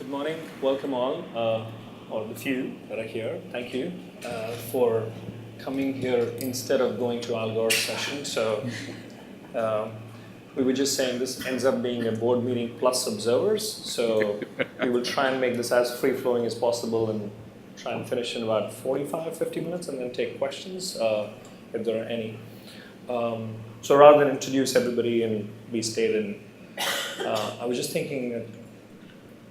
Good morning, welcome all the few that are here. Thank you for coming here instead of going to Al Gore's session. So we were just saying this ends up being a board meeting plus observers. So we will try and make this as free-flowing as possible and try and finish in about 45, 50 minutes and then take questions if there are any. So rather than introduce everybody and be stated, I was just thinking that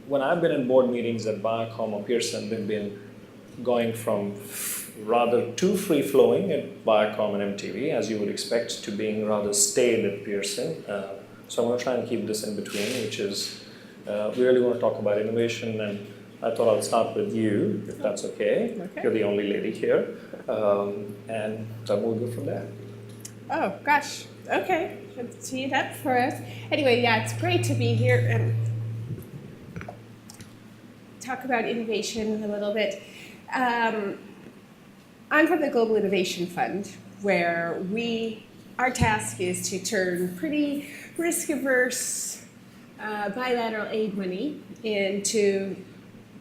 when I've been in board meetings at Viacom or Pearson, they've been going from rather too free-flowing at Viacom and MTV, as you would expect, to being rather staid at Pearson. So I'm going to try and keep this in between, which is, we really want to talk about innovation, and I thought I'll start with you, if that's okay. You're the only lady here, and then we'll go from there. Oh, gosh. Okay. Let's tee it up for us. Anyway, yeah, it's great to be here and talk about innovation a little bit. I'm from the Global Innovation Fund, where our task is to turn pretty risk-averse bilateral aid money into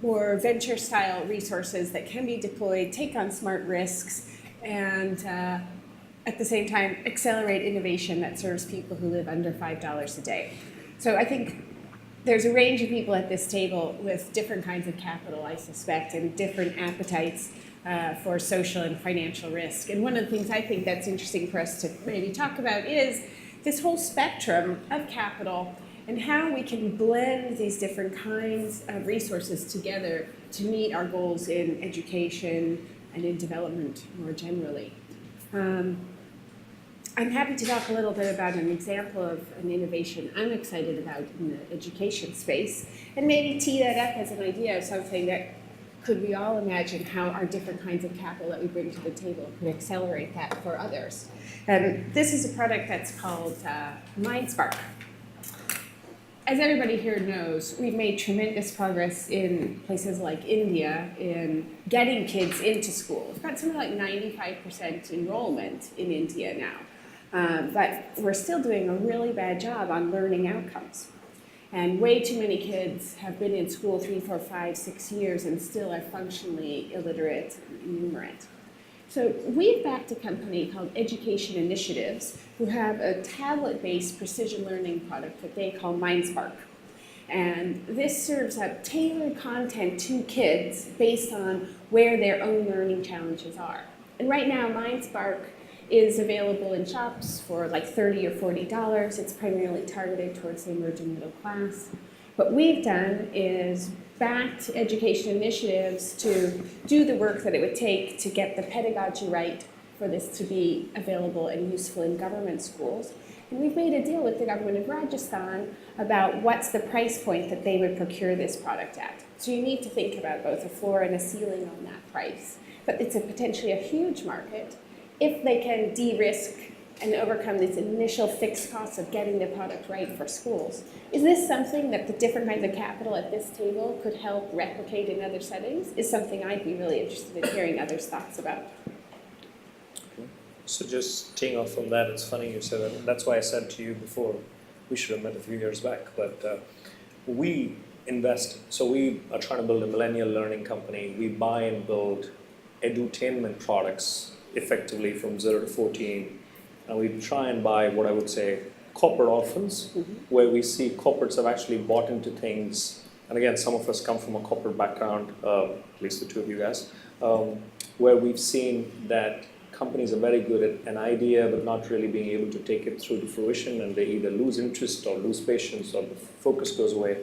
more venture-style resources that can be deployed, take on smart risks, and at the same time accelerate innovation that serves people who live under $5 a day. So I think there's a range of people at this table with different kinds of capital, I suspect, and different appetites for social and financial risk. And one of the things I think that's interesting for us to maybe talk about is this whole spectrum of capital and how we can blend these different kinds of resources together to meet our goals in education and in development more generally. I'm happy to talk a little bit about an example of an innovation I'm excited about in the education space, and maybe tee that up as an idea of something that could we all imagine how our different kinds of capital that we bring to the table could accelerate that for others. This is a product that's called MindSpark. As everybody here knows, we've made tremendous progress in places like India in getting kids into school. We've got something like 95% enrollment in India now. But we're still doing a really bad job on learning outcomes. And way too many kids have been in school 3, 4, 5, 6 years and still are functionally illiterate and ignorant. So we've backed a company called Education Initiatives who have a tablet-based precision learning product that they call MindSpark. And this serves up tailored content to kids based on where their own learning challenges are. And right now, MindSpark is available in shops for like $30 or $40. It's primarily targeted towards the emerging middle class. What we've done is backed education initiatives to do the work that it would take to get the pedagogy right for this to be available and useful in government schools. And we've made a deal with the government of Rajasthan about what's the price point that they would procure this product at. So you need to think about both a floor and a ceiling on that price. But it's potentially a huge market if they can de-risk and overcome this initial fixed costs of getting the product right for schools. Is this something that the different kinds of capital at this table could help replicate in other settings? Is something I'd be really interested in hearing others' thoughts about. So just teeing off from that, it's funny you said that. That's why I said to you before, we should have met a few years back, but we invest. So we are trying to build a millennial learning company. We buy and build edutainment products effectively from 0 to 14. And we try and buy what I would say corporate orphans, where we see corporates have actually bought into things. And again, some of us come from a corporate background, at least the two of you guys, where we've seen that companies are very good at an idea, but not really being able to take it through to fruition, and they either lose interest or lose patience or the focus goes away.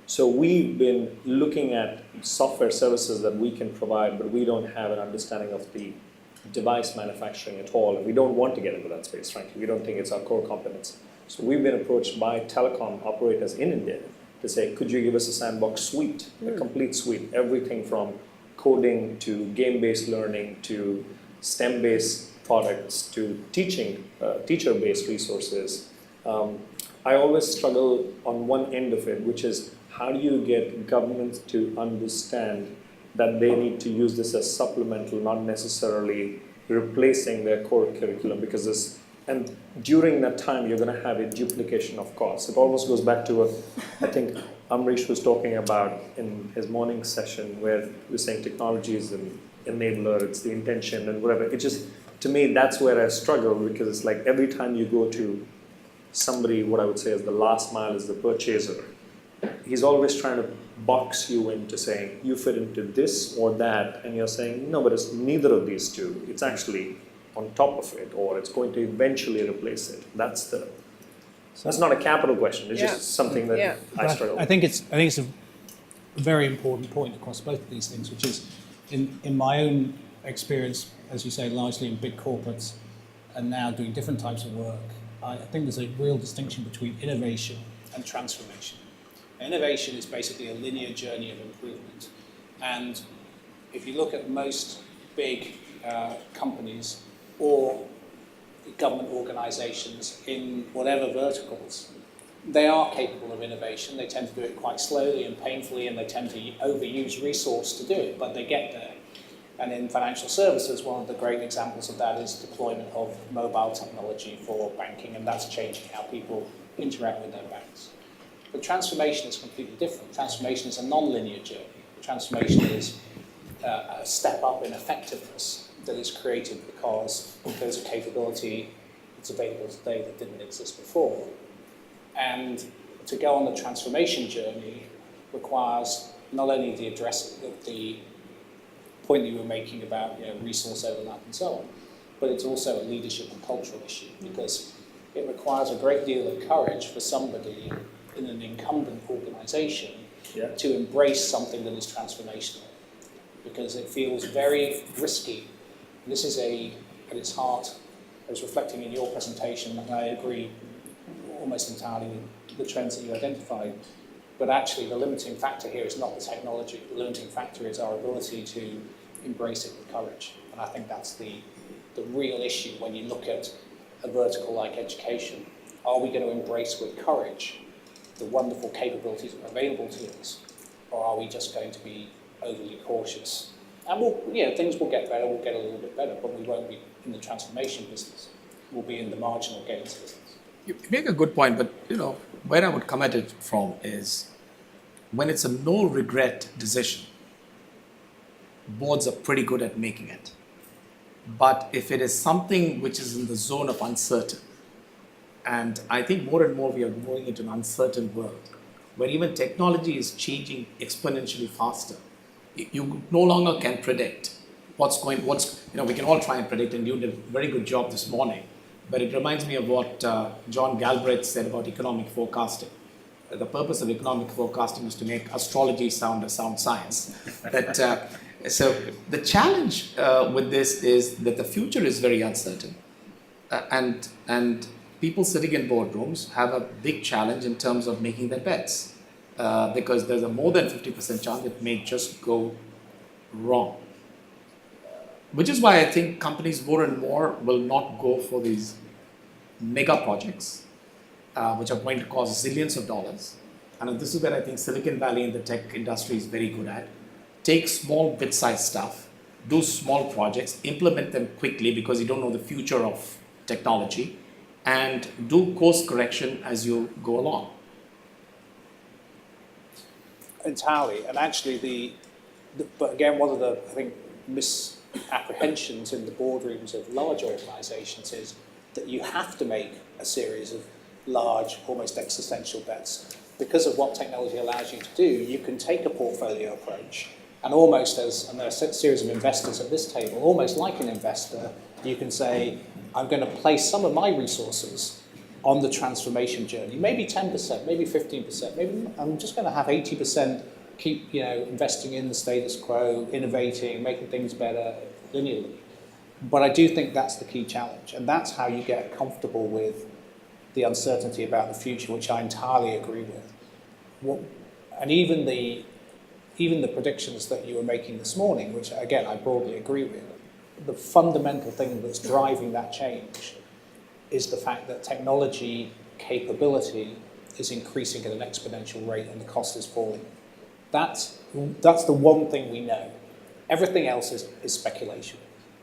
So we've been looking at software services that we can provide, but we don't have an understanding of the device manufacturing at all, and we don't want to get into that space, frankly. We don't think it's our core competence. So we've been approached by telecom operators in India to say, could you give us a sandbox suite, a complete suite, everything from coding to game-based learning to STEM-based products to teaching, teacher-based resources. I always struggle on one end of it, which is how do you get governments to understand that they need to use this as supplemental, not necessarily replacing their core curriculum, because this, and during that time, you're going to have a duplication of costs. It almost goes back to, I think, Ambarish was talking about in his morning session, where he was saying technology is an enabler, it's the intention and whatever. It just, to me, that's where I struggle, because it's like every time you go to somebody, what I would say is the last mile is the purchaser. He's always trying to box you into saying you fit into this or that, and you're saying no, but it's neither of these two. It's actually on top of it, or it's going to eventually replace it. That's not a capital question. It's just something that I struggle with. I think it's a very important point across both of these things, which is in my own experience, as you say, largely in big corporates, and now doing different types of work. I think there's a real distinction between innovation and transformation. Innovation is basically a linear journey of improvement. And if you look at most big companies or government organizations in whatever verticals, they are capable of innovation. They tend to do it quite slowly and painfully, and they tend to overuse resource to do it, but they get there. And in financial services, one of the great examples of that is deployment of mobile technology for banking, and that's changing how people interact with their banks. But transformation is completely different. Transformation is a non-linear journey. Transformation is a step up in effectiveness that is created because there's a capability that's available today that didn't exist before. And to go on the transformation journey requires not only the address of the point that you were making about resource overlap and so on, but it's also a leadership and cultural issue, because it requires a great deal of courage for somebody in an incumbent organization to embrace something that is transformational, because it feels very risky. And this is at its heart, I was reflecting in your presentation, and I agree almost entirely with the trends that you identified, but actually the limiting factor here is not the technology. The limiting factor is our ability to embrace it with courage. And I think that's the real issue when you look at a vertical like education. Are we going to embrace with courage the wonderful capabilities that are available to us, or are we just going to be overly cautious? And things will get better, we'll get a little bit better, but we won't be in the transformation business. We'll be in the marginal gains business. You make a good point, but where I would come at it from is when it's a no regret decision, boards are pretty good at making it. But if it is something which is in the zone of uncertain, and I think more and more we are moving into an uncertain world, where even technology is changing exponentially faster. You no longer can predict we can all try and predict, and you did a very good job this morning. But it reminds me of what John Galbraith said about economic forecasting. The purpose of economic forecasting is to make astrology sound a sound science. So the challenge with this is that the future is very uncertain. And people sitting in boardrooms have a big challenge in terms of making their bets. Because there's a more than 50% chance it may just go wrong. Which is why I think companies more and more will not go for these mega projects, which are going to cost zillions of dollars. And this is where I think Silicon Valley and the tech industry is very good at. Take small bit-sized stuff, do small projects, implement them quickly because you don't know the future of technology, and do course correction as you go along. Entirely, and actually but again, one of the, I think, misapprehensions in the boardrooms of large organizations is that you have to make a series of large, almost existential bets. Because of what technology allows you to do, you can take a portfolio approach, and almost and there are a series of investors at this table, almost like an investor, you can say, I'm going to place some of my resources on the transformation journey, maybe 10%, maybe 15%, maybe I'm just going to have 80% keep investing in the status quo, innovating, making things better linearly. But I do think that's the key challenge, and that's how you get comfortable with the uncertainty about the future, which I entirely agree with. And even the predictions that you were making this morning, which again I broadly agree with, the fundamental thing that's driving that change is the fact that technology capability is increasing at an exponential rate and the cost is falling. That's the one thing we know. Everything else is speculation.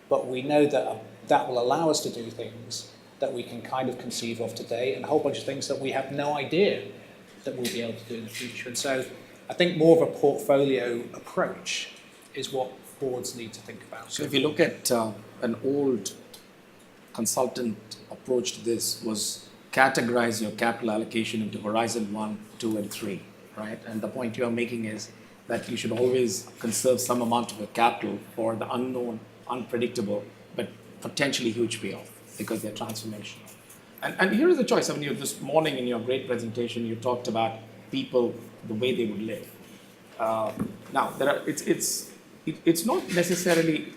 But we know that will allow us to do things that we can kind of conceive of today, and a whole bunch of things that we have no idea that we'll be able to do in the future. And so I think more of a portfolio approach is what boards need to think about. So if you look at an old consultant approach to this was categorize your capital allocation into horizon 1, 2, and 3, right? And the point you are making is that you should always conserve some amount of your capital for the unknown, unpredictable, but potentially huge payoff because they're transformational. And here is the choice. I mean, this morning in your great presentation, you talked about people, the way they would live. Now, it's not necessarily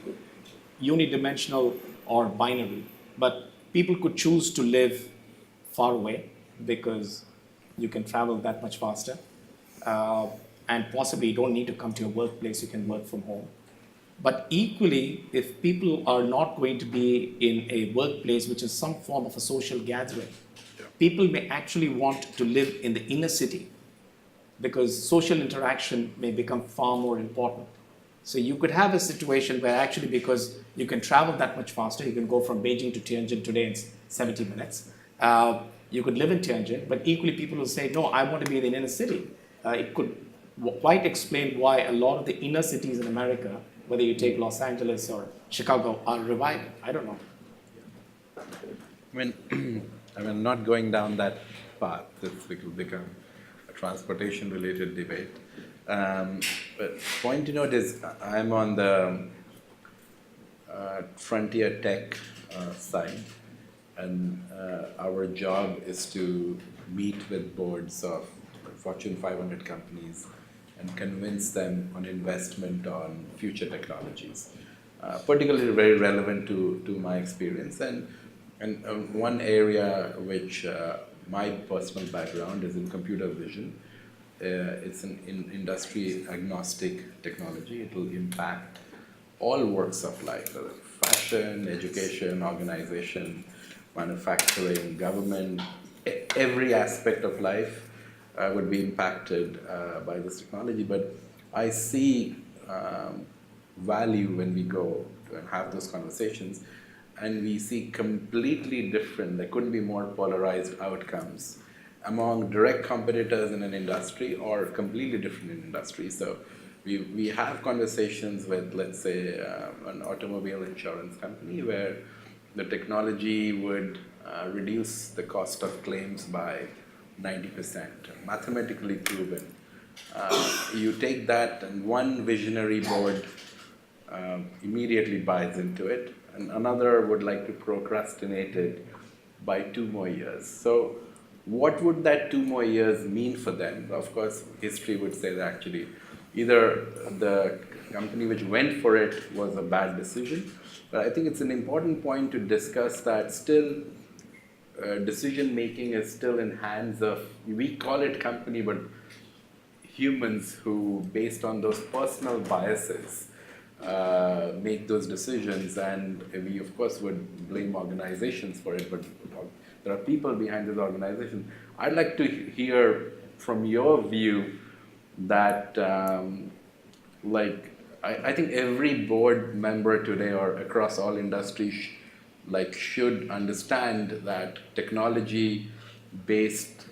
unidimensional or binary, but people could choose to live far away because you can travel that much faster. And possibly you don't need to come to your workplace, you can work from home. But equally, if people are not going to be in a workplace which is some form of a social gathering, people may actually want to live in the inner city because social interaction may become far more important. So you could have a situation where actually because you can travel that much faster, you can go from Beijing to Tianjin today in 70 minutes. You could live in Tianjin, but equally people will say, no, I want to be in the inner city. It could quite explain why a lot of the inner cities in America, whether you take Los Angeles or Chicago, are reviving. I don't know. I mean, not going down that path, this will become a transportation-related debate. But point to note is, I'm on the frontier tech side, and our job is to meet with boards of Fortune 500 companies and convince them on investment on future technologies, particularly very relevant to my experience. And one area which my personal background is in computer vision. It's an industry agnostic technology. It will impact all works of life, fashion, education, organization, manufacturing, government, every aspect of life would be impacted by this technology. But I see value when we go and have those conversations, and we see completely different, there couldn't be more polarized outcomes among direct competitors in an industry or completely different in industry. So we have conversations with, let's say, an automobile insurance company where the technology would reduce the cost of claims by 90%, mathematically proven. You take that and one visionary board immediately buys into it, and another would like to procrastinate it by 2 more years. So what would that 2 more years mean for them? Of course, history would say that actually either the company which went for it was a bad decision, but I think it's an important point to discuss that still decision making is still in hands of, we call it company, but humans who, based on those personal biases, make those decisions. And we of course would blame organizations for it, but there are people behind these organizations. I'd like to hear from your view that I think every board member today or across all industries should understand that technology-based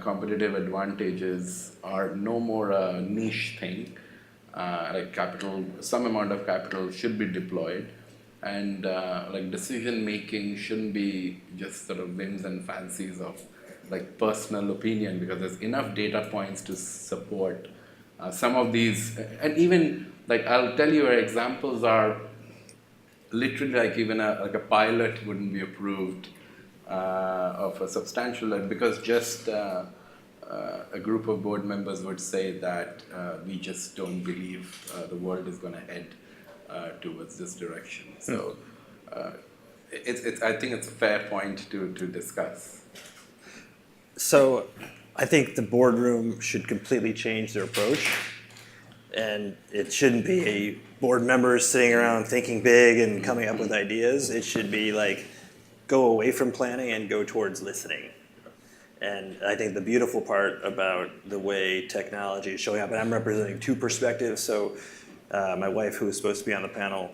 competitive advantages are no more a niche thing. Some amount of capital should be deployed, and decision making shouldn't be just sort of whims and fancies of personal opinion, because there's enough data points to support some of these. And even I'll tell you where examples are. Literally, even a pilot wouldn't be approved of a substantial, because just a group of board members would say that we just don't believe the world is going to head towards this direction. So I think it's a fair point to discuss. So I think the boardroom should completely change their approach. And it shouldn't be board members sitting around thinking big and coming up with ideas. It should be go away from planning and go towards listening. And I think the beautiful part about the way technology is showing up, and I'm representing 2 perspectives. So my wife, who was supposed to be on the panel,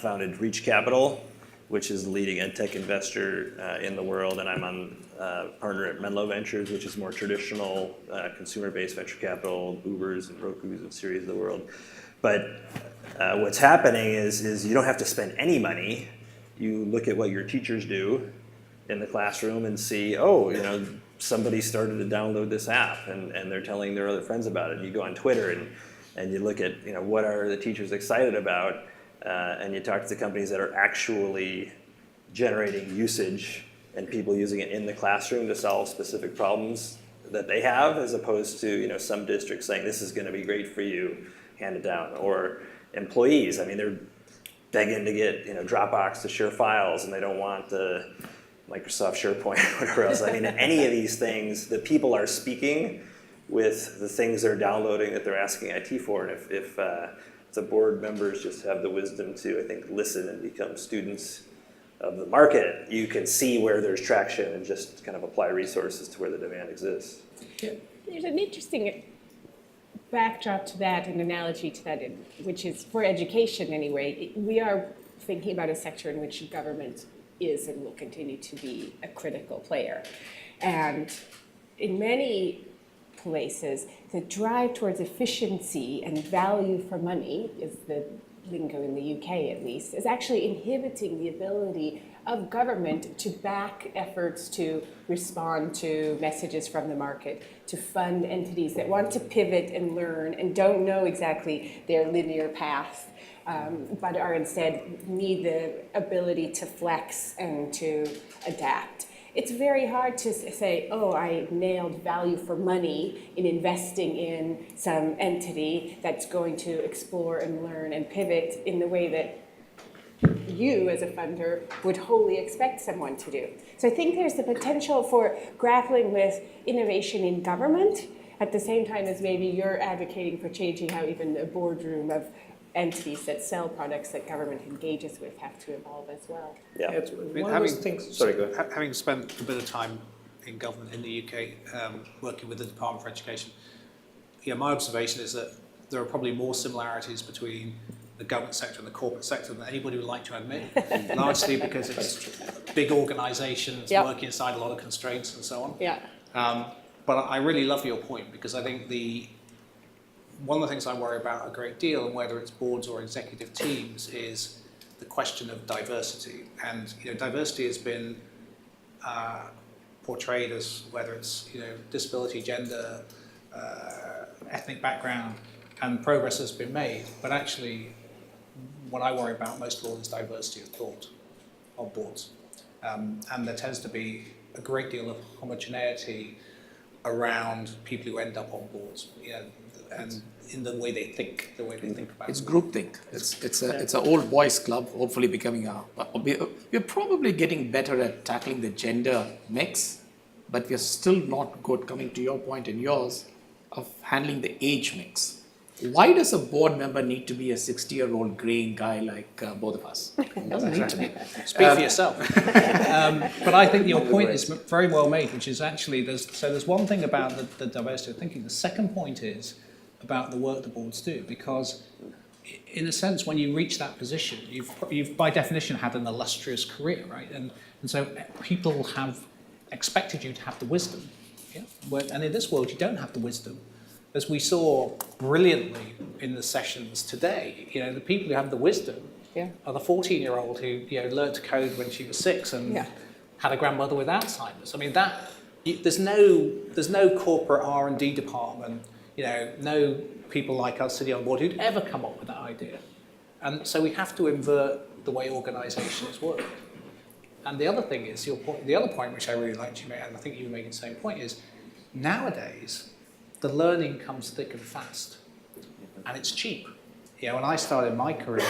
founded Reach Capital, which is the leading ed tech investor in the world, and I'm on partner at Menlo Ventures, which is more traditional consumer-based venture capital, Ubers and Rokus and Series of the world. But what's happening is you don't have to spend any money. You look at what your teachers do in the classroom and see, oh, somebody started to download this app and they're telling their other friends about it. You go on Twitter and you look at what are the teachers excited about, and you talk to the companies that are actually generating usage and people using it in the classroom to solve specific problems that they have, as opposed to some districts saying this is going to be great for you, hand it down. Or employees, they're begging to get Dropbox to share files, and they don't want the Microsoft SharePoint or whatever else. Any of these things, the people are speaking with the things they're downloading that they're asking IT for. And if the board members just have the wisdom to, I think, listen and become students of the market, you can see where there's traction and just kind of apply resources to where the demand exists. There's an interesting backdrop to that, an analogy to that, which is for education anyway. We are thinking about a sector in which government is and will continue to be a critical player. And in many places, the drive towards efficiency and value for money, is the lingo in the UK at least, is actually inhibiting the ability of government to back efforts to respond to messages from the market, to fund entities that want to pivot and learn and don't know exactly their linear path, but are instead need the ability to flex and to adapt. It's very hard to say, oh, I nailed value for money in investing in some entity that's going to explore and learn and pivot in the way that you as a funder would wholly expect someone to do. So I think there's the potential for grappling with innovation in government at the same time as maybe you're advocating for changing how even a boardroom of entities that sell products that government engages with have to evolve as well. Yeah, it's one of those things. Sorry, go ahead. Having spent a bit of time in government in the UK, working with the Department for Education, my observation is that there are probably more similarities between the government sector and the corporate sector than anybody would like to admit, largely because it's big organisations working inside a lot of constraints and so on. Yeah. But I really love your point, because I think one of the things I worry about a great deal, and whether it's boards or executive teams, is the question of diversity. And diversity has been portrayed as whether it's disability, gender, ethnic background, and progress has been made. But actually, what I worry about most of all is diversity of thought on boards. And there tends to be a great deal of homogeneity around people who end up on boards, and in the way they think about It's it. groupthink. It's an old boys club, hopefully becoming we're probably getting better at tackling the gender mix, but we're still not good, coming to your point and yours, of handling the age mix. Why does a board member need to be a 60-year-old graying guy like both of us? Doesn't need to be. Speak for yourself. But I think your point is very well made, which is actually there's one thing about the diversity of thinking. The second point is about the work the boards do, because in a sense, when you reach that position, you've by definition had an illustrious career, right? And so people have expected you to have the wisdom, and in this world, you don't have the wisdom. As we saw brilliantly in the sessions today, the people who have the wisdom are the 14-year-old who learned to code when she was 6 and had a grandmother with Alzheimer's. There's no corporate R&D department, no people like us sitting on board who'd ever come up with that idea. And so we have to invert the way organisations work. And the other thing is the other point which I really liked you made, and I think you were making the same point, is nowadays the learning comes thick and fast, and it's cheap. When I started my career,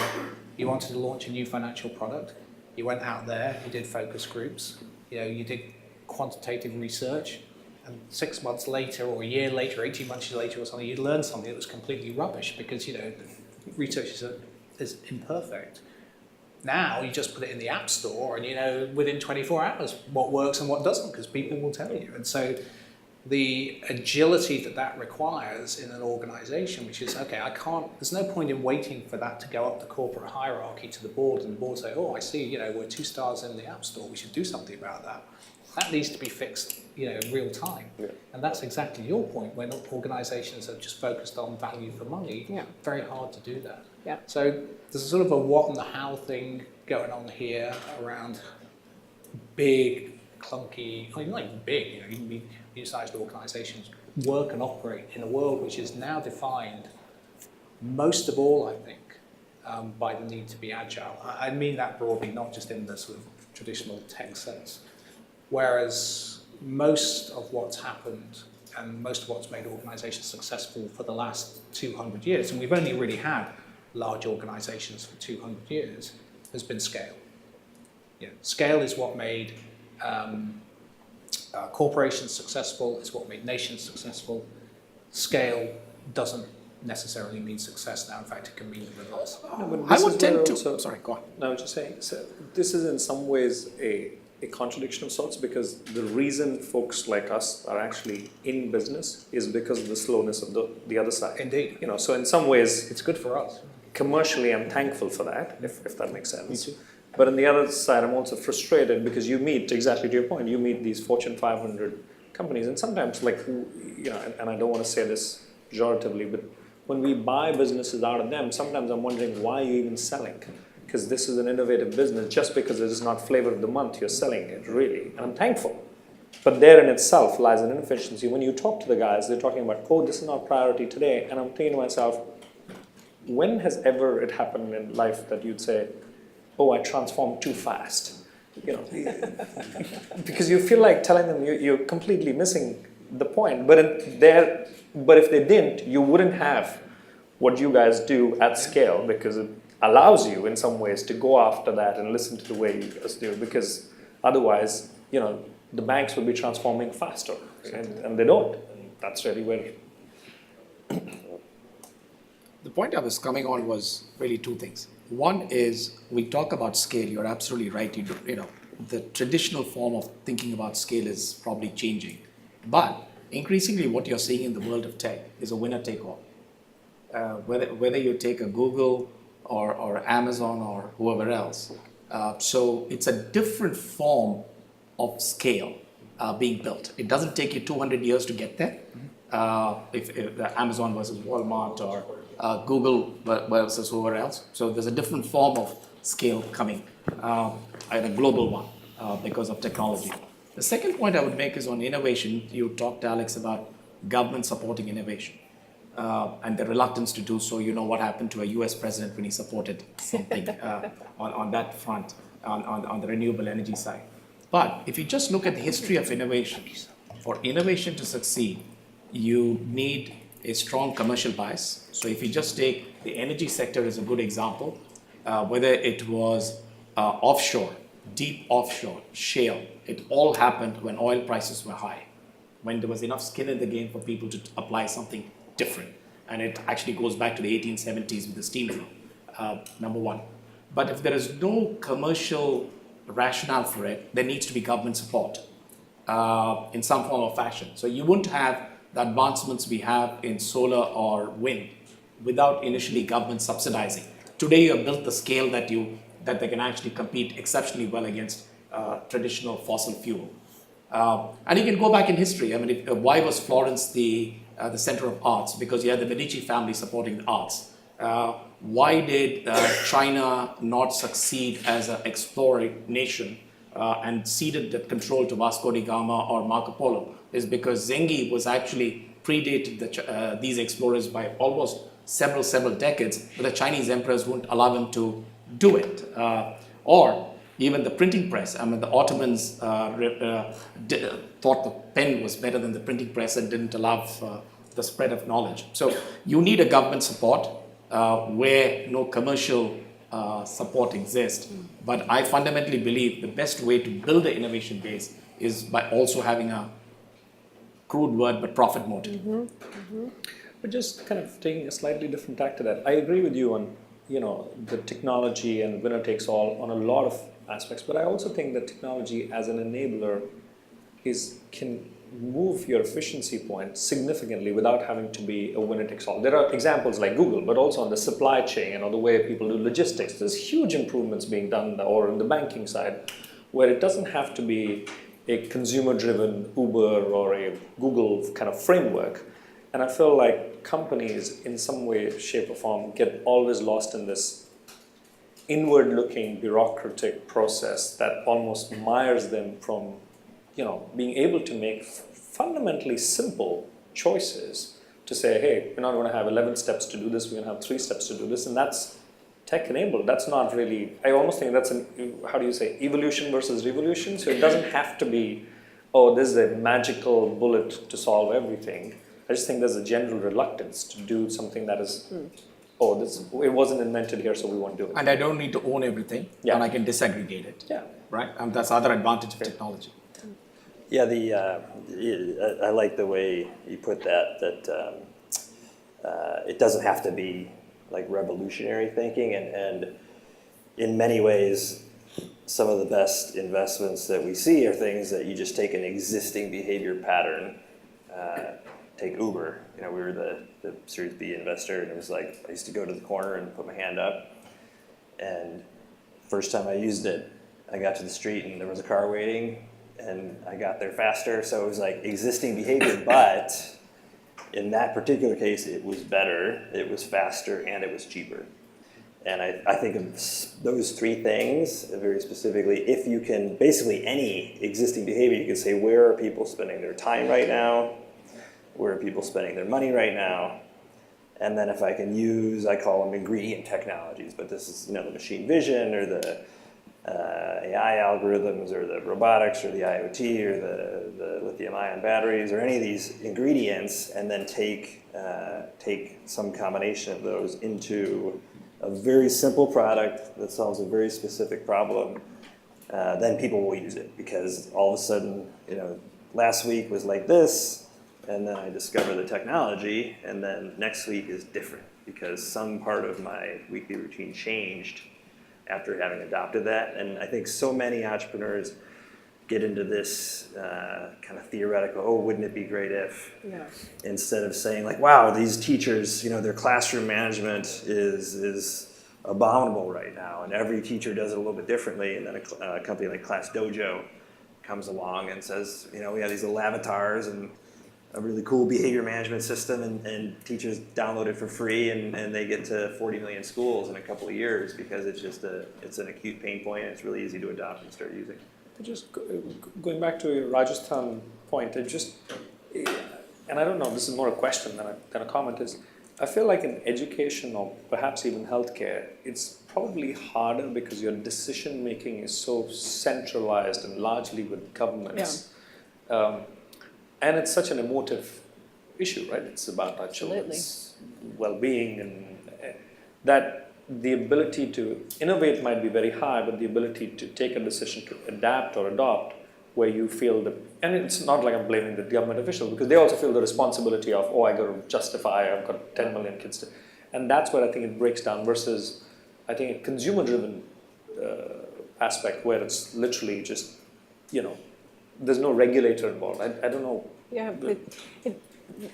you wanted to launch a new financial product, you went out there, you did focus groups, you did quantitative research, and 6 months later, or a year later, 18 months later, or something, you'd learn something that was completely rubbish because the research is imperfect. Now you just put it in the app store, and within 24 hours what works and what doesn't, because people will tell you. And so the agility that requires in an organization, which is, okay, there's no point in waiting for that to go up the corporate hierarchy to the board, and the board say, oh, I see, we're 2 stars in the App Store, we should do something about that. That needs to be fixed, in real time. Yeah. And that's exactly your point. When organizations are just focused on value for money, very hard to do that. Yeah. So there's a sort of a what and the how thing going on here around big, clunky, not even big, even medium-sized organizations work and operate in a world which is now defined, most of all, I think, by the need to be agile. I mean that broadly, not just in the sort of traditional tech sense. Whereas most of what's happened and most of what's made organizations successful for the last 200 years, and we've only really had large organizations for 200 years, has been scale. Scale is what made corporations successful, it's what made nations successful. Scale doesn't necessarily mean success now. In fact, it can mean the reverse. No, but I this would is tend where to. also- Sorry, go on. No, I was just saying, so this is in some ways a contradiction of sorts, because the reason folks like us are actually in business is because of the slowness of the other side. Indeed. So in some ways, It's good for us. commercially, I'm thankful for that, if that makes sense. Me too. But on the other side, I'm also frustrated because you meet, exactly to your point, you meet these Fortune 500 companies, and sometimes and I don't want to say this pejoratively, but when we buy businesses out of them, sometimes I'm wondering why you're even selling. Because this is an innovative business, just because it is not flavor of the month, you're selling it, really. And I'm thankful. But there in itself lies an inefficiency. When you talk to the guys, they're talking about, oh, this is not priority today. And I'm thinking to myself, when has ever it happened in life that you'd say, oh, I transformed too fast? Because you feel like telling them you're completely missing the point. But if they didn't, you wouldn't have what you guys do at scale, because it allows you in some ways to go after that and listen to the way you guys do, because otherwise, the banks would be transforming faster, and they don't. And that's really where. The point I was coming on was really 2 things. One is, we talk about scale, you're absolutely right. The traditional form of thinking about scale is probably changing. But increasingly what you're seeing in the world of tech is a winner take all. Whether you take a Google or Amazon or whoever else. So it's a different form of scale being built. It doesn't take you 200 years to get there. If Amazon versus Walmart or Google versus whoever else. So there's a different form of scale coming, and a global one because of technology. The second point I would make is on innovation. You talked, Alex, about government supporting innovation. And the reluctance to do so. You know what happened to a US president when he supported something on that front, on the renewable energy side. But if you just look at the history of innovation, for innovation to succeed, you need a strong commercial bias. So if you just take the energy sector as a good example, whether it was offshore, deep offshore, shale, it all happened when oil prices were high, when there was enough skin in the game for people to apply something different. And it actually goes back to the 1870s with the steam drill, number one. But if there is no commercial rationale for it, there needs to be government support in some form or fashion. So you wouldn't have the advancements we have in solar or wind without initially government subsidizing. Today you have built the scale that they can actually compete exceptionally well against traditional fossil fuel. And you can go back in history. I mean, why was Florence the center of arts? Because you had the Medici family supporting the arts. Why did China not succeed as an exploring nation and ceded that control to Vasco da Gama or Marco Polo? Is because Zengi was actually predated these explorers by almost several decades, but the Chinese emperors wouldn't allow them to do it. Or even the printing press. I mean, the Ottomans thought the pen was better than the printing press and didn't allow the spread of knowledge. So you need a government support where no commercial support exists. But I fundamentally believe the best way to build an innovation base is by also having a crude word, but profit motive. But just kind of taking a slightly different tack to that, I agree with you on the technology and winner takes all on a lot of aspects. But I also think that technology as an enabler can move your efficiency point significantly without having to be a winner takes all. There are examples like Google, but also on the supply chain or the way people do logistics. There's huge improvements being done, or in the banking side, where it doesn't have to be a consumer-driven Uber or a Google kind of framework. And I feel like companies, in some way, shape, or form, get always lost in this inward-looking bureaucratic process that almost mires them from, being able to make fundamentally simple choices to say, hey, we're not going to have 11 steps to do this, we're going to have 3 steps to do this, and that's tech-enabled. That's not really, I almost think that's evolution versus revolution. So it doesn't have to be, this is a magical bullet to solve everything. I just think there's a general reluctance to do something that is, it wasn't invented here, so we won't do it. And I don't need to own everything, and I can disaggregate it. Yeah. Right? And that's the other advantage of technology. Yeah, I like the way you put that it doesn't have to be like revolutionary thinking, and in many ways, some of the best investments that we see are things that you just take an existing behavior pattern. Take Uber. We were the Series B investor, and it was like I used to go to the corner and put my hand up, and first time I used it, I got to the street and there was a car waiting, and I got there faster. So it was like existing behavior, but in that particular case, it was better, it was faster, and it was cheaper. And I think of those 3 things very specifically. If you can, basically any existing behavior, you can say, where are people spending their time right now? Where are people spending their money right now? And then if I can use, I call them ingredient technologies, but this is the machine vision or the AI algorithms or the robotics or the IoT or the lithium-ion batteries or any of these ingredients, and then take some combination of those into a very simple product that solves a very specific problem, then people will use it, because all of a sudden, last week was like this, and then I discover the technology, and then next week is different because some part of my weekly routine changed after having adopted that. And I think so many entrepreneurs get into this kind of theoretical, wouldn't it be great if, instead of saying like, wow, these teachers, their classroom management is abominable right now, and every teacher does it a little bit differently. And then a company like Class Dojo comes along and says, we have these little avatars and a really cool behavior management system, and teachers download it for free, and they get to 40 million schools in a couple of years because it's an acute pain point, and it's really easy to adopt and start using. Just going back to your Rajasthan point, and I don't know, this is more a question than a comment, is I feel like in education or perhaps even healthcare, it's probably harder because your decision making is so centralized and largely with governments. Yeah. And it's such an emotive issue, right? It's about our children's well-being, and that the ability to innovate might be very high, but the ability to take a decision to adapt or adopt, where you feel that, and it's not like I'm blaming the government officials, because they also feel the responsibility of, I got to justify, I've got 10 million kids to, and that's where I think it breaks down versus, I think, a consumer-driven aspect where it's literally just, there's no regulator involved. I don't know. Yeah,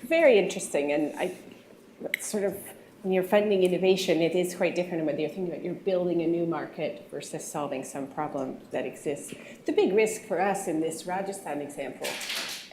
very interesting. And I sort of, when you're funding innovation, it is quite different whether you're thinking about you're building a new market versus solving some problem that exists. The big risk for us in this Rajasthan example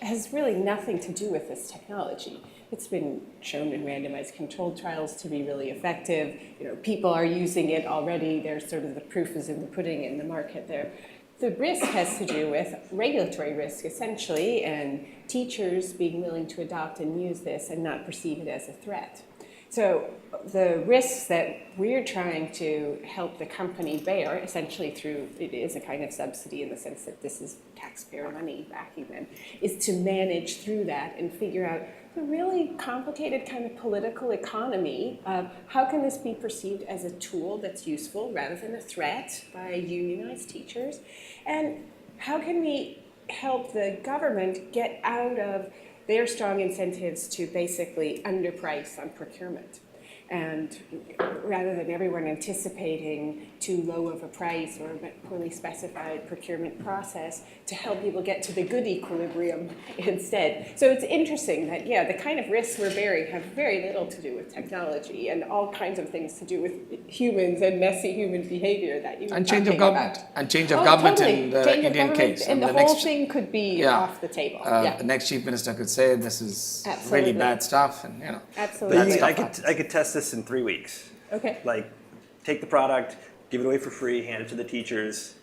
has really nothing to do with this technology. It's been shown in randomized controlled trials to be really effective. People are using it already. There's sort of the proof is in the pudding in the market there. The risk has to do with regulatory risk, essentially, and teachers being willing to adopt and use this and not perceive it as a threat. So the risks that we're trying to help the company bear, essentially through, it is a kind of subsidy in the sense that this is taxpayer money backing them, is to manage through that and figure out the really complicated kind of political economy of how can this be perceived as a tool that's useful rather than a threat by unionized teachers, and how can we help the government get out of their strong incentives to basically underprice on procurement. And rather than everyone anticipating too low of a price or a poorly specified procurement process, to help people get to the good equilibrium instead. So it's interesting that, yeah, the kind of risks we're bearing have very little to do with technology and all kinds of things to do with humans and messy human behavior that you were And change of talking government. about. And change of government Totally. in the Change of Indian government, case. and the whole thing could be off the table. The next chief minister could say this is Absolutely. really bad stuff, and Absolutely. But I could test this in 3 weeks. Okay. Like, take the product, give it away for free, hand it to the teachers,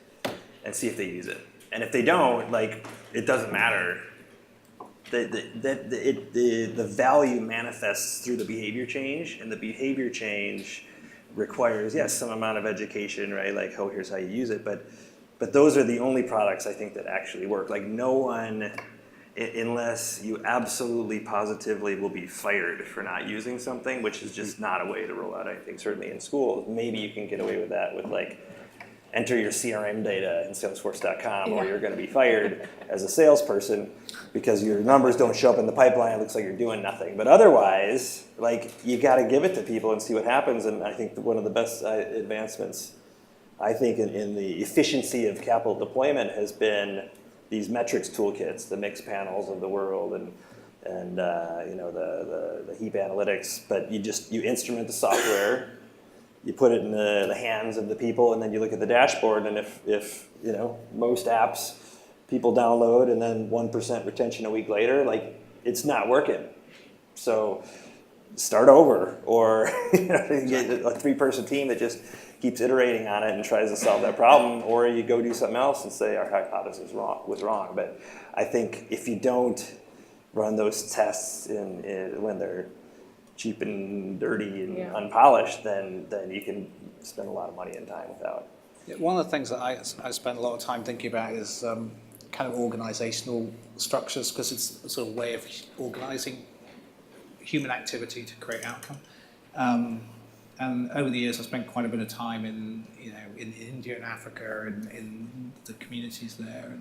and see if they use it. And if they don't, like, it doesn't matter. The value manifests through the behavior change, and the behavior change requires, yes, some amount of education, right? Like, oh, here's how you use it. But those are the only products I think that actually work. Like, no one, unless you absolutely positively will be fired for not using something, which is just not a way to roll out anything, certainly in schools. Maybe you can get away with that with, like, enter your CRM data in Salesforce.com, or you're going to be fired as a salesperson because your numbers don't show up in the pipeline. It looks like you're doing nothing. But otherwise, like, you got to give it to people and see what happens. And I think one of the best advancements, I think, in the efficiency of capital deployment has been these metrics toolkits, the mix panels of the world, and the heap analytics. But you instrument the software. You put it in the hands of the people, and then you look at the dashboard, and if most apps people download and then 1% retention a week later, like, it's not working. So start over, or get a 3-person team that just keeps iterating on it and tries to solve that problem, or you go do something else and say our hypothesis was wrong. But I think if you don't run those tests when they're cheap and dirty and unpolished, then you can spend a lot of money and time without. One of the things that I spend a lot of time thinking about is kind of organizational structures, because it's a sort of way of organizing human activity to create outcome. And over the years, I spent quite a bit of time in India and Africa and in the communities there.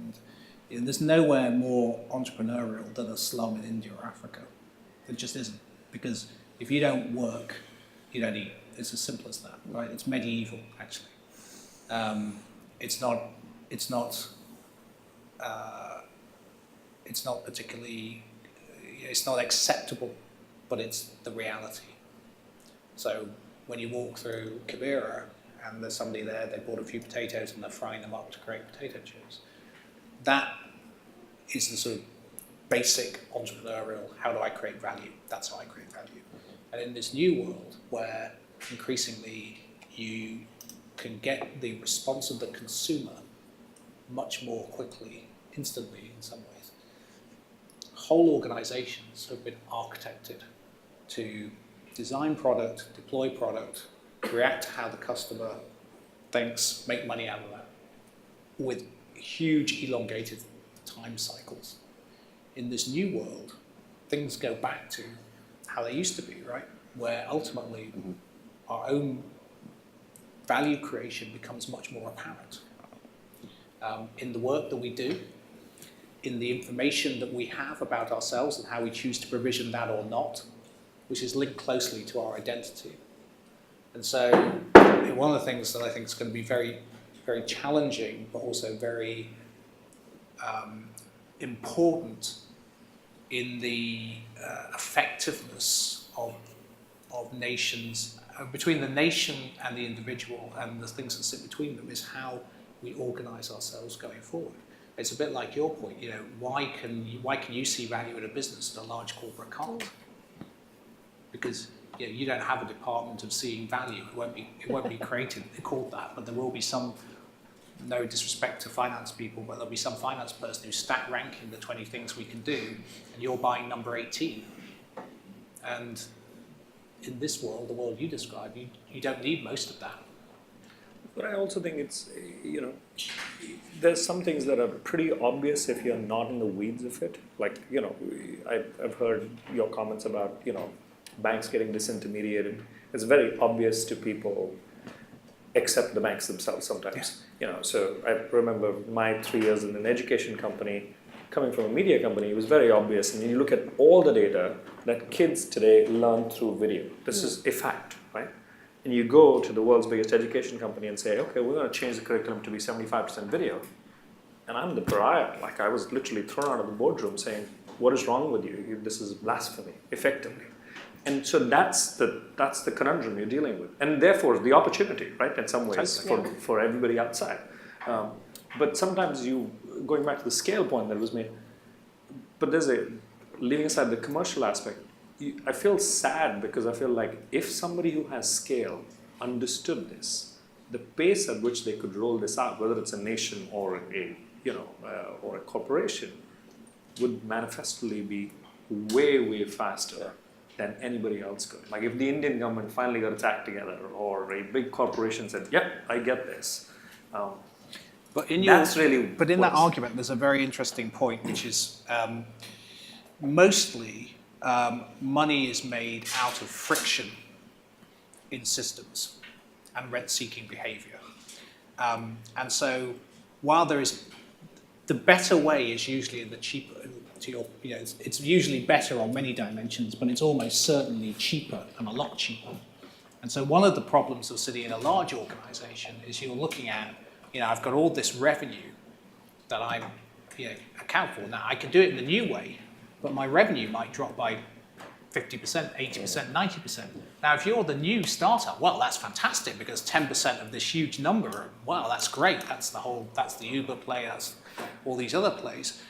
And there's nowhere more entrepreneurial than a slum in India or Africa. It just isn't, because if you don't work, you don't eat. It's as simple as that, right? It's medieval, actually. It's not particularly. It's not acceptable, but it's the reality. So when you walk through Kibera and there's somebody there, they bought a few potatoes and they're frying them up to create potato chips. That is the sort of basic entrepreneurial, how do I create value? That's how I create value. And in this new world where increasingly you can get the response of the consumer much more quickly, instantly in some ways, whole organizations have been architected to design product, deploy product, react to how the customer thinks, make money out of that, with huge elongated time cycles. In this new world, things go back to how they used to be, right? Where ultimately our own value creation becomes much more apparent. In the work that we do, in the information that we have about ourselves and how we choose to provision that or not, which is linked closely to our identity. And so one of the things that I think is going to be very, very challenging, but also very important in the effectiveness of nations, between the nation and the individual and the things that sit between them, is how we organize ourselves going forward. It's a bit like your point, why can you see value in a business that a large corporate can't? Because you don't have a department of seeing value. It won't be created called that, but there will be some, no disrespect to finance people, but there'll be some finance person who's stack ranking the 20 things we can do, and you're buying number 18. And in this world, the world you describe, you don't need most of that. But I also think it's, there's some things that are pretty obvious if you're not in the weeds of it. Like, I've heard your comments about, banks getting disintermediated. It's very obvious to people, except the banks themselves sometimes. So I remember my 3 years in an education company, coming from a media company, it was very obvious. And you look at all the data that kids today learn through video. This is a fact, right? And you go to the world's biggest education company and say, okay, we're going to change the curriculum to be 75% video. And I'm the pariah. Like, I was literally thrown out of the boardroom saying, what is wrong with you? This is blasphemy, effectively. And so that's the conundrum you're dealing with. And therefore, the opportunity, right, in some ways, for everybody outside. But sometimes going back to the scale point that was made, but leaving aside the commercial aspect, I feel sad because I feel like if somebody who has scale understood this, the pace at which they could roll this out, whether it's a nation or a corporation, would manifestly be way faster than anybody else could. Like if the Indian government finally got its act together, or a big corporation said, "Yep, I get this." But in that argument, there's a very interesting point, which is mostly money is made out of friction in systems and rent-seeking behavior. And so while the better way is usually the cheaper, it's usually better on many dimensions, but it's almost certainly cheaper and a lot cheaper. And so one of the problems of sitting in a large organization is you're looking at, I've got all this revenue that I account for. Now, I can do it in the new way, but my revenue might drop by 50%, 80%, 90%. Now, if you're the new startup, well, that's fantastic because 10% of this huge number, wow, that's great. That's the Uber play, that's all these other plays.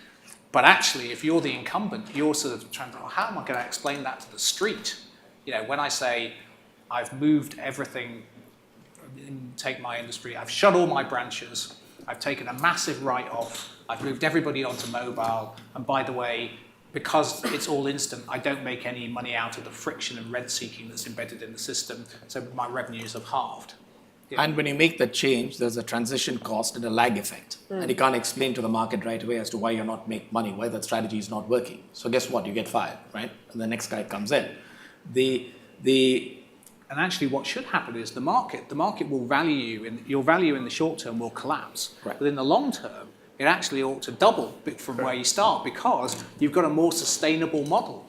But actually, if you're the incumbent, you're sort of trying to, how am I going to explain that to the street? When I say I've moved everything, take my industry, I've shut all my branches, I've taken a massive write-off, I've moved everybody onto mobile, and by the way, because it's all instant, I don't make any money out of the friction and rent-seeking that's embedded in the system, so my revenues have halved. And when you make that change, there's a transition cost and a lag effect. And you can't explain to the market right away as to why you're not making money, why that strategy is not working. So guess what? You get fired, right? And the next guy comes in. And actually what should happen is the market will value you, and your value in the short term will collapse. Right. But in the long term, it actually ought to double from where you start because you've got a more sustainable model.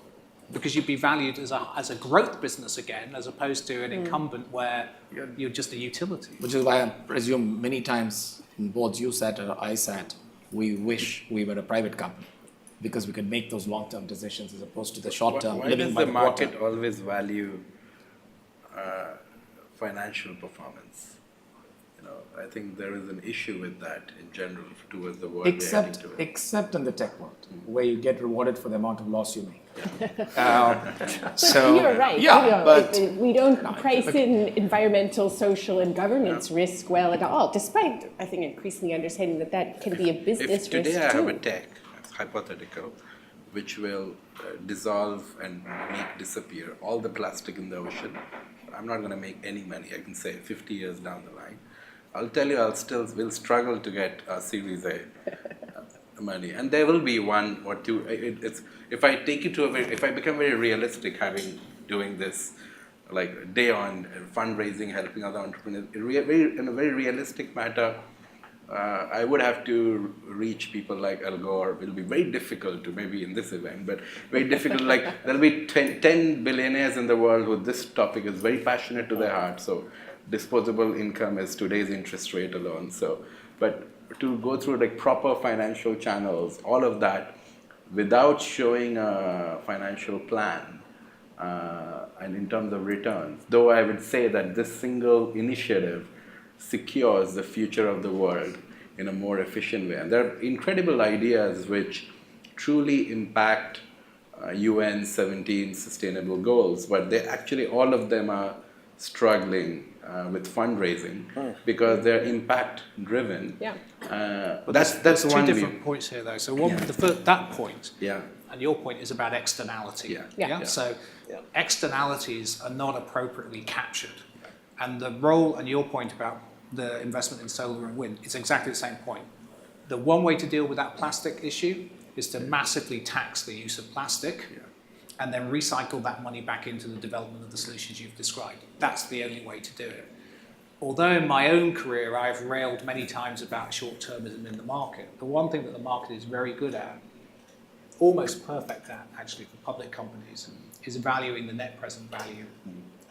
Because you'd be valued as a growth business again, as opposed to an incumbent where you're just a utility. Which is why I presume many times in boards you sat or I sat, we wish we were a private company because we could make those long-term decisions as opposed to the short-term. Why does the market always value financial performance? I think there is an issue with that in general towards the world we're heading to. Except in the tech world, where you get rewarded for the amount of loss you make. So you're right. Yeah, but we don't price in environmental, social, and governance risk well at all, despite, I think, increasingly understanding that can be a business risk too. If today I have a tech, it's hypothetical, which will dissolve and make disappear all the plastic in the ocean, I'm not going to make any money. I can say 50 years down the line. I'll tell you, will struggle to get a Series A money, and there will be one or two. If I take it if I become very realistic, doing this, like day on fundraising, helping other entrepreneurs, in a very realistic matter, I would have to reach people like Al Gore. It will be very difficult to maybe in this event, but very difficult. Like there'll be 10 billionaires in the world who this topic is very passionate to their heart. So disposable income is today's interest rate alone. So, but to go through like proper financial channels, all of that, without showing a financial plan, and in terms of returns, though I would say that this single initiative secures the future of the world in a more efficient way. And there are incredible ideas which truly impact UN 17 sustainable goals, but they actually, all of them are struggling with fundraising because they're impact driven. Yeah. But that's two one different points here, though. So that point, and your point is about externality. Yeah. So externalities are not appropriately captured, and the role and your point about the investment in solar and wind is exactly the same point. The one way to deal with that plastic issue is to massively tax the use of plastic. And then recycle that money back into the development of the solutions you've described. That's the only way to do it. Although in my own career I've railed many times about short-termism in the market, the one thing that the market is very good at almost perfect at, actually, for public companies, is valuing the net present value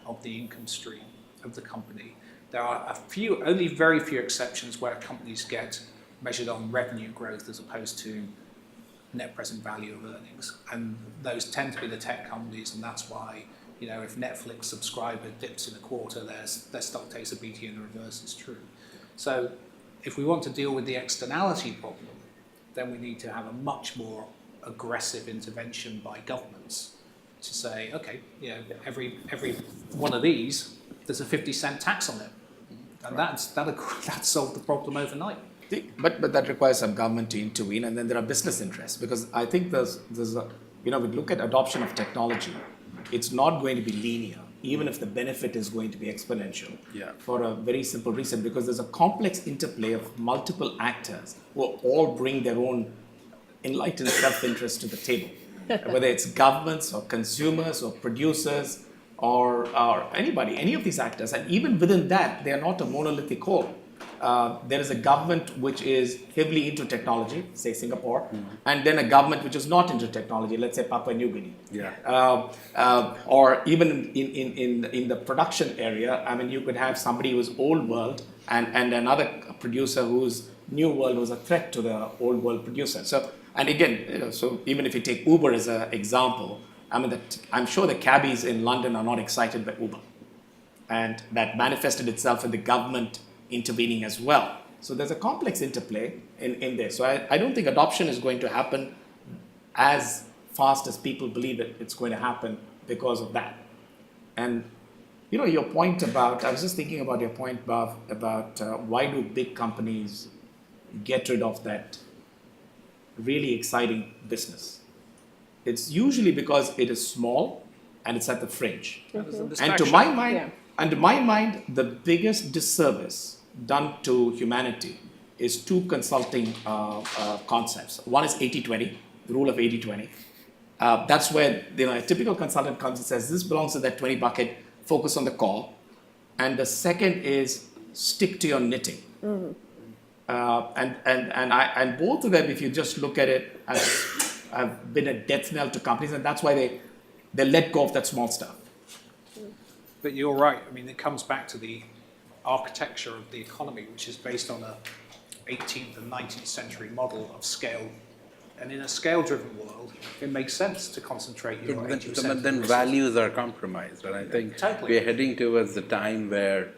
of the income stream of the company. There are only very few exceptions where companies get measured on revenue growth as opposed to net present value of earnings. And those tend to be the tech companies, and that's why, if Netflix subscriber dips in a quarter, their stock takes a beating and the reverse is true. So if we want to deal with the externality problem, then we need to have a much more aggressive intervention by governments to say, okay, every one of these, there's a 50-cent tax on it. And that solved the problem overnight. But that requires some government to intervene, and then there are business interests, because I think there's we look at adoption of technology, it's not going to be linear, even if the benefit is going to be exponential. Yeah. For a very simple reason, because there's a complex interplay of multiple actors who all bring their own enlightened self-interest to the table, whether it's governments or consumers or producers or anybody, any of these actors, and even within that, they are not a monolithic whole. There is a government which is heavily into technology, say Singapore, and then a government which is not into technology, let's say Papua New Guinea. Yeah. Or even in the production area, I mean, you could have somebody who's old world and another producer whose new world was a threat to the old world producer. So, and again, so even if you take Uber as an example, I mean, I'm sure the cabbies in London are not excited by Uber. And that manifested itself in the government intervening as well. So there's a complex interplay in there. So I don't think adoption is going to happen as fast as people believe it's going to happen because of that. And your point about, I was just thinking about your point, Bhav, about why do big companies get rid of that really exciting business? It's usually because it is small and it's at the fringe. And to my mind, the biggest disservice done to humanity is two consulting concepts. One is 80-20, the rule of 80-20. That's where a typical consultant comes and says, this belongs to that 20 bucket, focus on the call. And the second is stick to your knitting. And both of them, if you just look at it, have been a death knell to companies, and that's why they let go of that small stuff. But you're right. I mean, it comes back to the architecture of the economy, which is based on a 18th and 19th century model of scale. And in a scale-driven world, it makes sense to concentrate your 80%. But then values are compromised, and I think we're heading towards the time where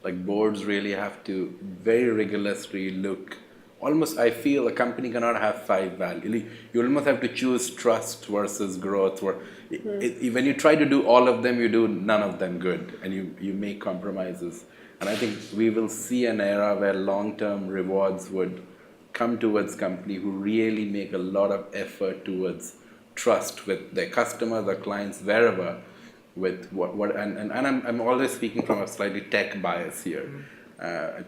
boards really have to very rigorously look. Almost, I feel a company cannot have 5 values. You almost have to choose trust versus growth. When you try to do all of them, you do none of them good, and you make compromises. And I think we will see an era where long-term rewards would come towards companies who really make a lot of effort towards trust with their customers or clients, wherever. I'm always speaking from a slightly tech bias here.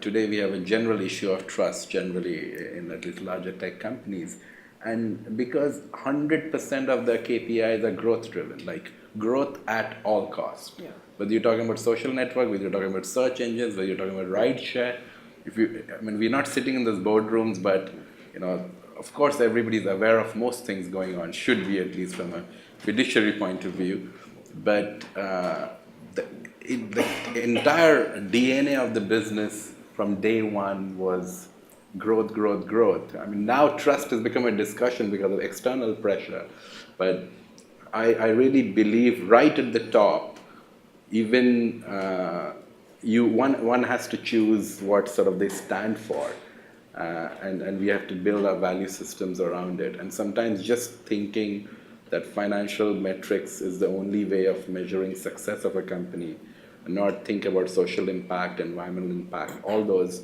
Today we have a general issue of trust generally in at least larger tech companies, and because 100% of their KPIs are growth driven, like growth at all costs. Yeah. Whether you're talking about social network, whether you're talking about search engines, whether you're talking about rideshare, we're not sitting in those boardrooms, but of course everybody's aware of most things going on, should be, at least from a fiduciary point of view. But the entire DNA of the business from day one was growth, growth, growth. I mean, now trust has become a discussion because of external pressure. But I really believe right at the top, even one has to choose what sort of they stand for. And we have to build our value systems around it. And sometimes just thinking that financial metrics is the only way of measuring success of a company, and not think about social impact, environmental impact, all those.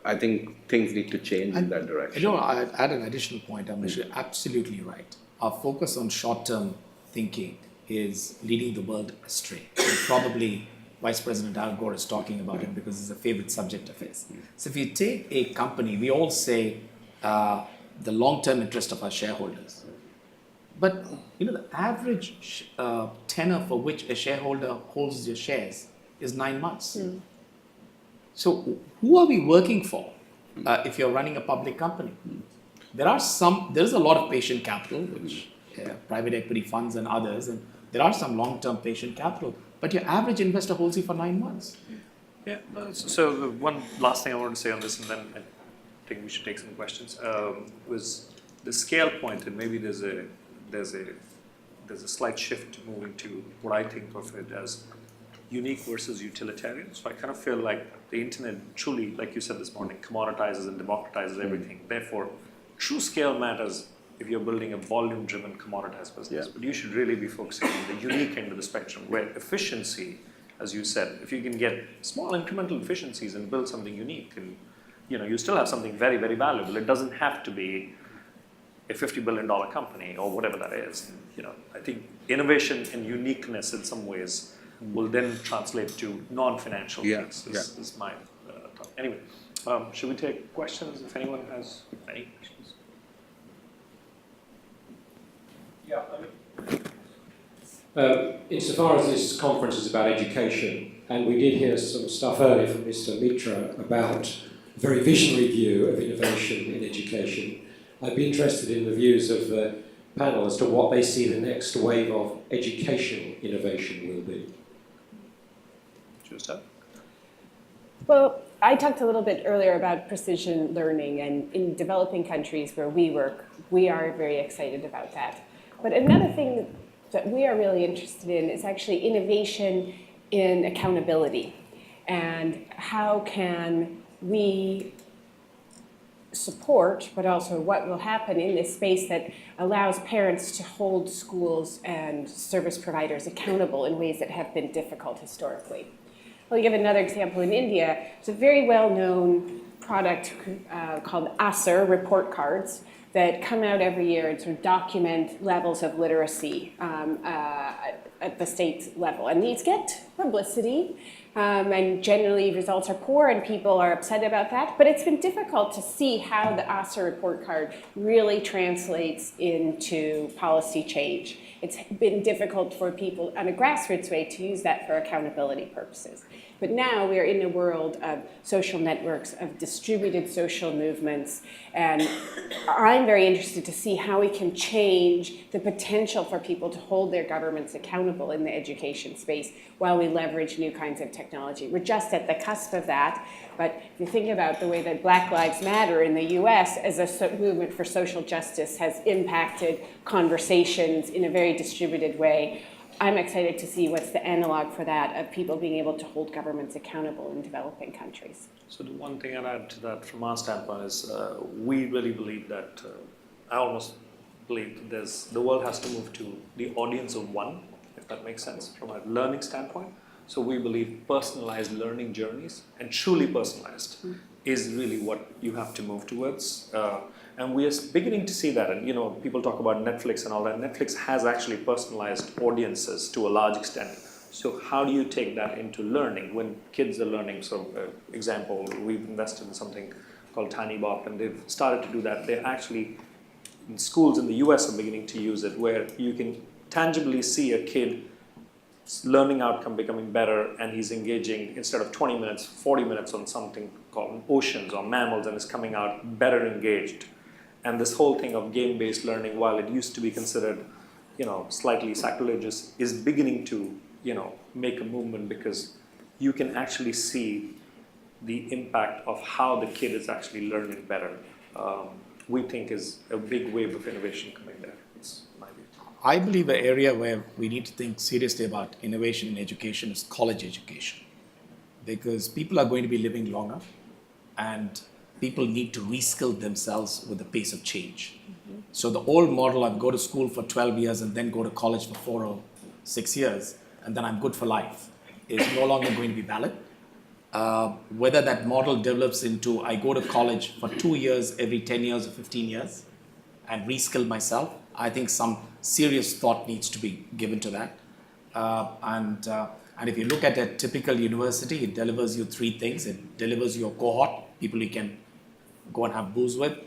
I think things need to change in that direction. I'd add an additional point. You're absolutely right. Our focus on short-term thinking is leading the world astray. And probably Vice President Al Gore is talking about it because it's a favorite subject of his. So if you take a company, we all say the long-term interest of our shareholders. But the average tenor for which a shareholder holds your shares is 9 months. So who are we working for if you're running a public company? There's a lot of patient capital, which private equity funds and others, and there are some long-term patient capital, but your average investor holds you for 9 months. Yeah, so the one last thing I wanted to say on this, and then I think we should take some questions, was the scale point, and maybe there's a slight shift moving to what I think of it as unique versus utilitarian. So I kind of feel like the internet truly, like you said this morning, commoditizes and democratizes everything. Therefore, true scale matters if you're building a volume-driven commoditized business. But you should really be focusing on the unique end of the spectrum, where efficiency, as you said, if you can get small incremental efficiencies and build something unique, and you still have something very, very valuable. It doesn't have to be a $50 billion company or whatever that is. I think innovation and uniqueness in some ways will then translate to non-financial things. Is my thought. Anyway, should we take questions if anyone has any questions? Yeah, insofar as this conference is about education, and we did hear some stuff earlier from Mr. Mitra about a very visionary view of innovation in education, I'd be interested in the views of the panel as to what they see the next wave of education innovation will be. Well, I talked a little bit earlier about precision learning, and in developing countries where we work, we are very excited about that. But another thing that we are really interested in is actually innovation in accountability. And how can we support, but also what will happen in this space that allows parents to hold schools and service providers accountable in ways that have been difficult historically. I'll give another example. In India, it's a very well-known product called ASER report cards that come out every year and sort of document levels of literacy at the state level. And these get publicity, and generally results are poor and people are upset about that. But it's been difficult to see how the ASER report card really translates into policy change. It's been difficult for people on a grassroots way to use that for accountability purposes. But now we are in a world of social networks, of distributed social movements, and I'm very interested to see how we can change the potential for people to hold their governments accountable in the education space while we leverage new kinds of technology. We're just at the cusp of that, but if you think about the way that Black Lives Matter in the US as a movement for social justice has impacted conversations in a very distributed way, I'm excited to see what's the analog for that of people being able to hold governments accountable in developing countries. So the one thing I'd add to that from our standpoint is we really believe that, I almost believe that the world has to move to the audience of one, if that makes sense, from a learning standpoint. So we believe personalized learning journeys, and truly personalized, is really what you have to move towards. And we are beginning to see that, and people talk about Netflix and all that. Netflix has actually personalized audiences to a large extent. So how do you take that into learning when kids are learning? So example, we've invested in something called Tiny Bop, and they've started to do that. They're actually, in schools in the US are beginning to use it, where you can tangibly see a kid learning outcome becoming better, and he's engaging instead of 20 minutes, 40 minutes on something called oceans or mammals, and is coming out better engaged. And this whole thing of game-based learning, while it used to be considered, slightly sacrilegious, is beginning to, make a movement, because you can actually see the impact of how the kid is actually learning better. We think is a big wave of innovation coming there. It's my view. I believe an area where we need to think seriously about innovation in education is college education, because people are going to be living longer, and people need to reskill themselves with the pace of change. So the old model of go to school for 12 years and then go to college for 4 or 6 years, and then I'm good for life, is no longer going to be valid. Whether that model develops into I go to college for 2 years every 10 years or 15 years and reskill myself, I think some serious thought needs to be given to that. And if you look at a typical university, it delivers you 3 things. It delivers you a cohort, people you can go and have booze with.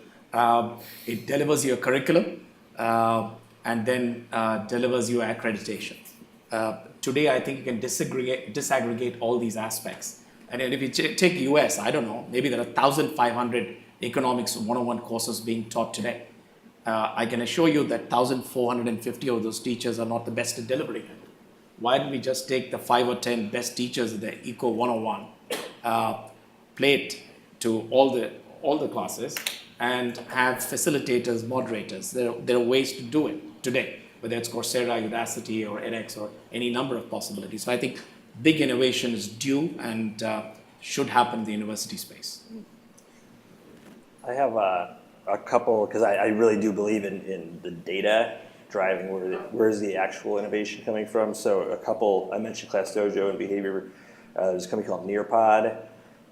It delivers you a curriculum, and then delivers you accreditation. Today, I think you can disaggregate all these aspects. And if you take US, I don't know, maybe there are 1,500 economics 101 courses being taught today. I can assure you that 1,450 of those teachers are not the best at delivering it. Why don't we just take the 5 or 10 best teachers of the Eco 101, play it to all the classes, and have facilitators, moderators. There are ways to do it today, whether it's Coursera, Udacity, or edX, or any number of possibilities. So I think big innovation is due and should happen in the university space. I have a couple, because I really do believe in the data driving where's the actual innovation coming from. So a couple, I mentioned Class Dojo and behavior. There's a company called Nearpod,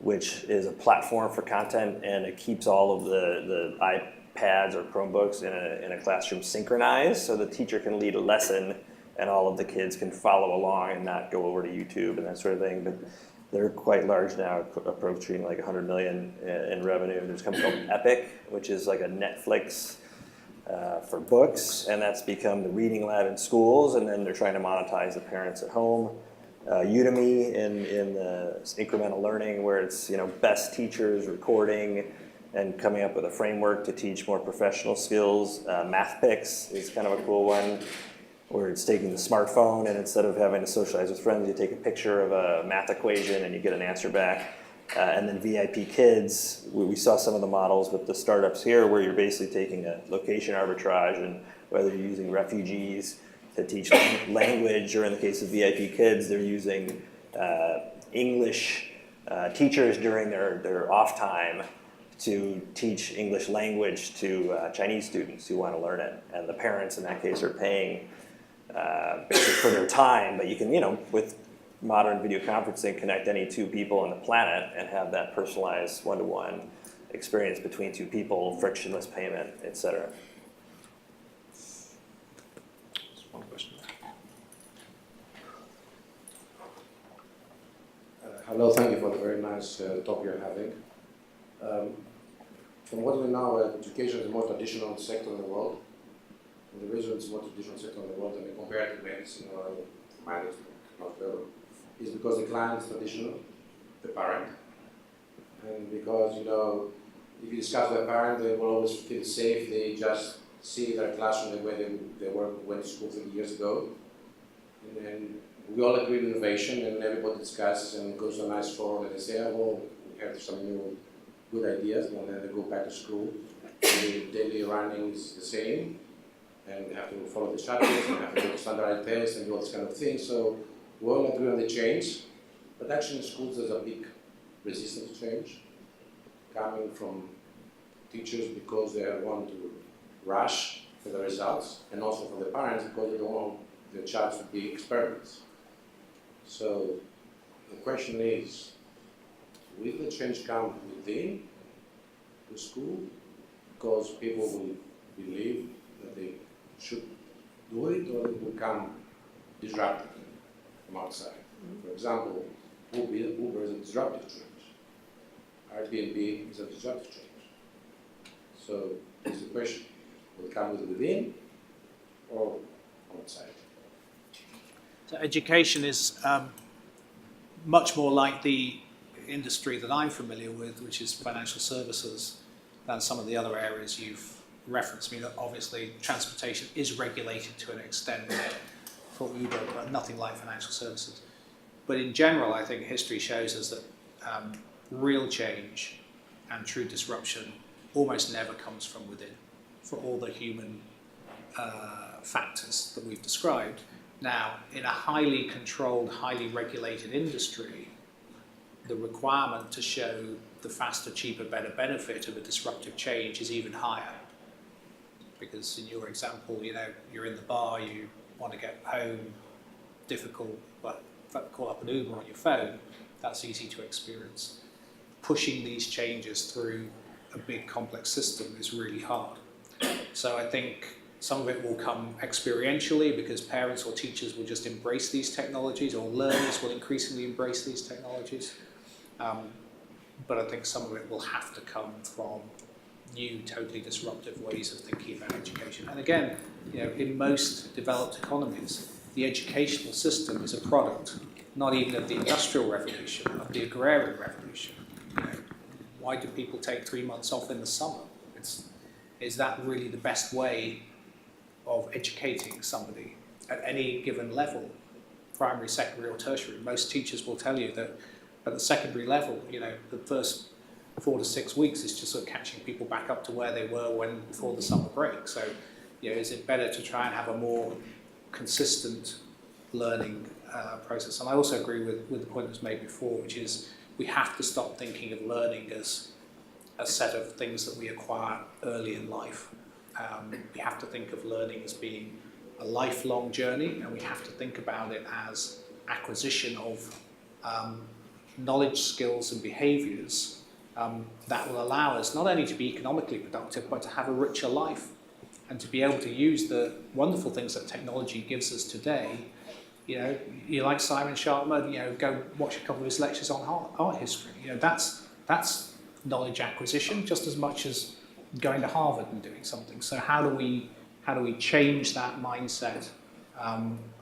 which is a platform for content, and it keeps all of the iPads or Chromebooks in a classroom synchronized, so the teacher can lead a lesson and all of the kids can follow along and not go over to YouTube and that sort of thing. But they're quite large now, approaching like 100 million in revenue. There's a company called Epic, which is like a Netflix for books, and that's become the reading lab in schools, and then they're trying to monetize the parents at home. Udemy in the incremental learning, where it's best teachers recording and coming up with a framework to teach more professional skills. MathPix is kind of a cool one, where it's taking the smartphone and instead of having to socialize with friends, you take a picture of a math equation and you get an answer back. And then VIP Kids, we saw some of the models with the startups here, where you're basically taking a location arbitrage, and whether you're using refugees to teach language, or in the case of VIP Kids, they're using English teachers during their off time to teach English language to Chinese students who want to learn it. And the parents in that case are paying basically for their time, but you can, with modern video conferencing, connect any two people on the planet and have that personalized one-to-one experience between two people, frictionless payment, etc. One question. Hello, thank you for the very nice talk you're having. From what we know, education is the more traditional sector in the world. And the reason it's the more traditional sector in the world, and compared to medicine or management, not whatever, is because the client is traditional, the parent. And because, if you discuss with a parent, they will always feel safe. They just see their classroom the way they went to school 30 years ago. And then we all agree on innovation, and everybody discusses and goes to a nice forum and they say, well, we have some new good ideas, and then they go back to school. And the daily running is the same, and they have to follow the chapters, and have to do standardized tests and do all this kind of things. So we all agree on the change, but actually in schools there's a big resistance to change, coming from teachers because they want to rush for the results, and also from the parents because they don't want their child to be experiments. So the question is, will the change come within the school because people will believe that they should do it, or it will come disruptive from outside? For example, Uber is a disruptive change. Airbnb is a disruptive change. So it's the question, will it come within or outside? So education is much more like the industry that I'm familiar with, which is financial services, than some of the other areas you've referenced. I mean, obviously, transportation is regulated to an extent for Uber, but nothing like financial services. But in general, I think history shows us that real change and true disruption almost never comes from within, for all the human factors that we've described. Now, in a highly controlled, highly regulated industry, the requirement to show the faster, cheaper, better benefit of a disruptive change is even higher. Because in your example, you're in the bar, you want to get home, difficult, but call up an Uber on your phone, that's easy to experience. Pushing these changes through a big complex system is really hard. So I think some of it will come experientially because parents or teachers will just embrace these technologies, or learners will increasingly embrace these technologies. But I think some of it will have to come from new, totally disruptive ways of thinking about education. And again, in most developed economies, the educational system is a product, not even of the Industrial Revolution, of the Agrarian Revolution. Why do people take 3 months off in the summer? Is that really the best way of educating somebody at any given level, primary, secondary, or tertiary? Most teachers will tell you that at the secondary level, the first 4 to 6 weeks is just sort of catching people back up to where they were before the summer break. So, is it better to try and have a more consistent learning process? And I also agree with the point that was made before, which is we have to stop thinking of learning as a set of things that we acquire early in life. We have to think of learning as being a lifelong journey, and we have to think about it as acquisition of knowledge, skills, and behaviours that will allow us not only to be economically productive, but to have a richer life and to be able to use the wonderful things that technology gives us today. You like Simon Sharma, go watch a couple of his lectures on art history. That's knowledge acquisition just as much as going to Harvard and doing something. So how do we change that mindset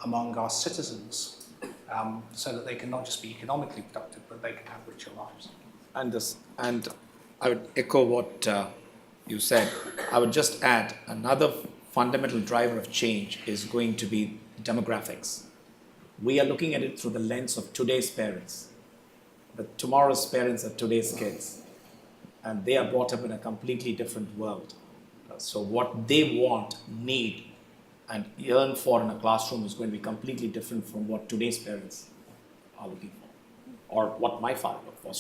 among our citizens so that they can not just be economically productive, but they can have richer lives? And I would echo what you said. I would just add another fundamental driver of change is going to be demographics. We are looking at it through the lens of today's parents, but tomorrow's parents are today's kids, and they are brought up in a completely different world. So what they want, need, and yearn for in a classroom is going to be completely different from what today's parents are looking for, or what my father looked for.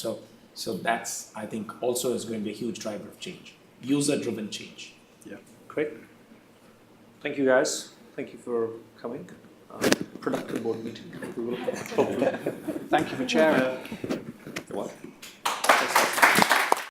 So that's, I think, also is going to be a huge driver of change, user-driven change. Yeah, great. Thank you, guys. Thank you for coming. Productive board meeting. We will hopefully. Thank you for chairing.